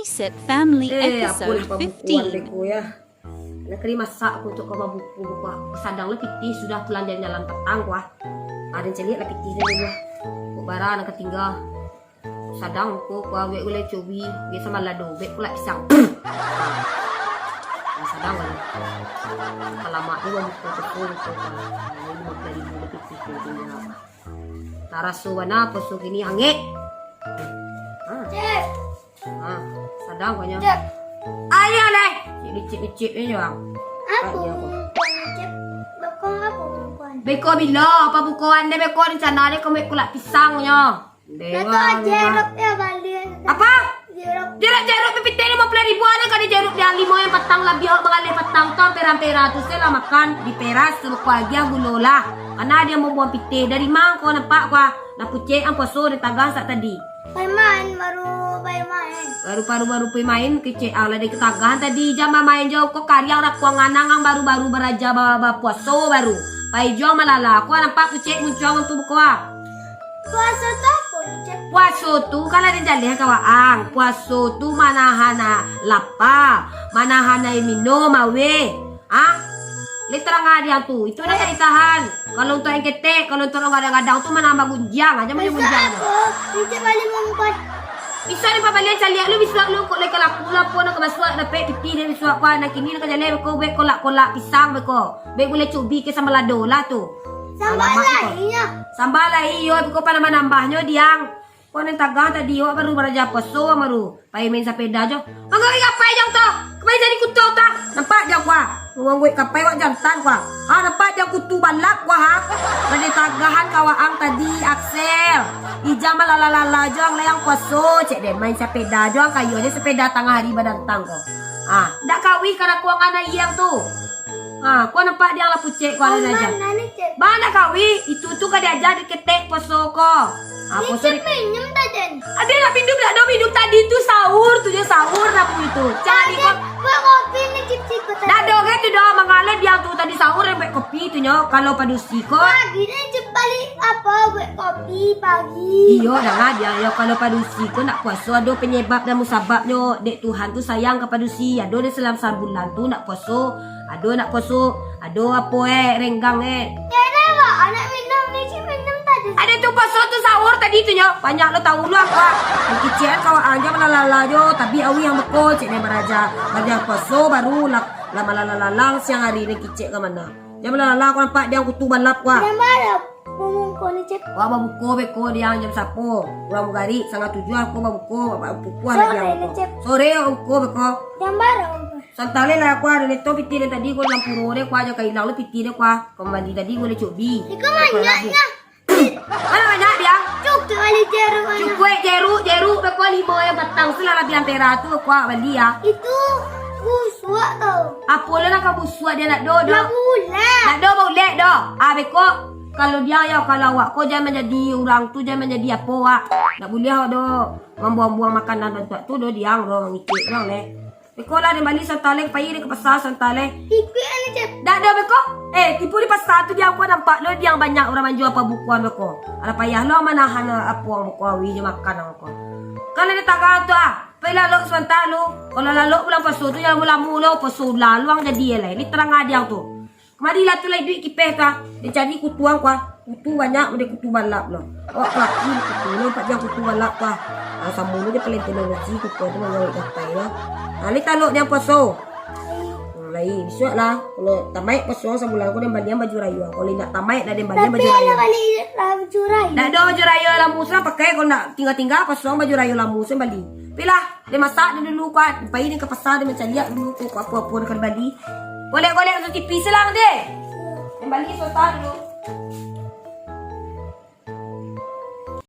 Isit Family Episode Apa 15. ko ya. Nakari masak ko untuk kau buku buku sadang le piti sudah pulang dari jalan petang kuah. Ada celik le piti dulu. Ko bara nak ketinggal. Sadang ko kuah we boleh cobi, we sama lado, we pula pisang. Sadang kan. Alamak ni buku buku. Ini mau dari buku piti ko dia. Taraso wana poso gini angge. Cep. Sadang kau nya. Cep. Ayah leh. Cip ni bang. Apa Cep? Bakong apa bukan? Beko bila apa bukuan dia beko di sana dia kau kulak pisangnya. Kata jeruk ya balik. Apa? Jeruk. Pipit ni 50,000 ada kan jeruk dia 5 yang petang lebih mengalir petang tu hampir-hampir ratus lah makan di peras sebab aja gulola. Karena dia mau buang pitih dari mang kau nampak kau nak pucet ang poso di tagang saat tadi. Paiman baru paiman. Baru main kecil ala di ketagahan tadi jam main jauh kok karya orang kuang anang baru beraja bawa puaso baru. Pai jauh malala kau nampak pucet muncul untuk buka. Puasa tu apa Cep? Puaso tu kalau ada jalih kawaang. Puaso tu manahana lapa, manahana minum awe. Ah? Literang dia tu. Itu nak ditahan. Kalau untuk yang ketek, kalau untuk orang kadang-kadang tu mana gunjang aja mana gunjang. Cep balik mengkon. Bisa ni pabalik caliak lu bisa lu kok lek lapu nak masuk nak pek piti dia bisa apa nak kini nak jale ko be kolak pisang be ko. Be boleh cubi ke sama lado lah tu. Sambal lainnya. Sambal lah iyo ko pa naman nambahnya diang. Ko nang tagang tadi yo baru beraja poso baru. Pai main sepeda jo. Anggo kapai jang to. Kapai jadi kutu ta. Nampak jang kwa. Wong wek kapai wak jantan kwa. Ah nampak jang kutu balak kwa ha. Bade tagahan kawaang tadi Axel. Ijam lalala jang layang poso cek deh main sepeda jo kayu aja sepeda tengah hari badan tang ko. Ah, ndak kawi karena kuang anak iyang tu. Ah, kau nampak dia lah pucet kau ada aja. Mana Cep? Mana kawi? Itu tu kan dia ajar di ketek poso ko. Ah, poso Cep minum tadi. ada nak pindu tak ada pindu tadi tu sahur tu dia sahur apa itu. Cari kau. Buat kopi ni Cep sikut tadi. Dah dong itu dah mengalir dia tu tadi sahur sampai kopi tu nyo kalau padusi ko. Pagi ni Cep balik apa buat kopi pagi. Iyo dah dia yo kalau padusi ko nak puasa ada penyebab dan musababnya dek Tuhan tu sayang kepada si. Ada dia selama sebulan tu nak puasa. Ada nak puasa. Ada apa renggang Ya dah anak minum ni Cep minum tadi. Ada tu puasa tu sahur tadi tu nyo. Banyak lo tahu lu apa. Kecil kau aja malalala jo tapi awi yang beko cek dia beraja. Beraja puasa baru lama lalalang siang hari ni kecil ke mana. Jam lalala kau nampak dia kutu balap kau. Yang mana? Pemungkon ni Cep. Wah buku beko dia jam sapo. Kurang gari sangat tujuh aku buku puan Sore dia. ni, Cep. Sore buku beko. Yang mana? Santale lah aku ada neto piti dia tadi gua lampur ore ku aja kailang lu piti dia ku. Kembali tadi gua le cobi. Ika banyaknya. Mana banyak dia? Cuk tu kali jeruk mana? Cukwe jeruk beko 5 yang batang sila lebih hampir ratu ku beli ya. Itu busuk tau. Apa lah nak busuk dia nak do. Dah bulat. Nak do boleh do. Ah beko kalau dia ya kalau awak kau jangan menjadi orang tu jangan menjadi apa awak. Tak boleh awak do membuang-buang makanan dan tu do diang do ngikik dong le. Beko lah dia balik santale pergi dia ke pasar santale. Ikut ni Cep. Dah ada beko. Tipu di pasar tu dia aku nampak lo dia yang banyak orang menjual apa bukuan beko. Ala payah lo manahan apa orang buku awi je makan aku. Kalau dia tak tu Pela lo sebentar lo. Kalau lalu pulang pasu tu yang mula-mula pasu lalu ang jadi lah. Ni terang ada tu. Kemari lah tu lah duit kipeh ka. Dia cari kutuang ka. Kutu banyak dia kutu balap lo. Oh laki kutu lo pak dia kutu balap ka. Sambung dia paling teknologi kutu tu mengalir datai lah. Ni taluk dia pasu. Lain besok lah. Kalau tamai pasu sebulan aku dia bandian baju rayu. Kalau nak tamai dah dia bandian baju Tapi rayu. ada balik baju rayu. Dah ada baju rayu lambu sana pakai kalau nak tinggal-tinggal pasu baju rayu lambu sana balik. Pilah dia masak dia dulu kuat. Pergi dia ke pasar dia macam lihat dulu tu apa-apa nak balik. Golek-golek untuk TV selang deh. Dia balik sota dulu.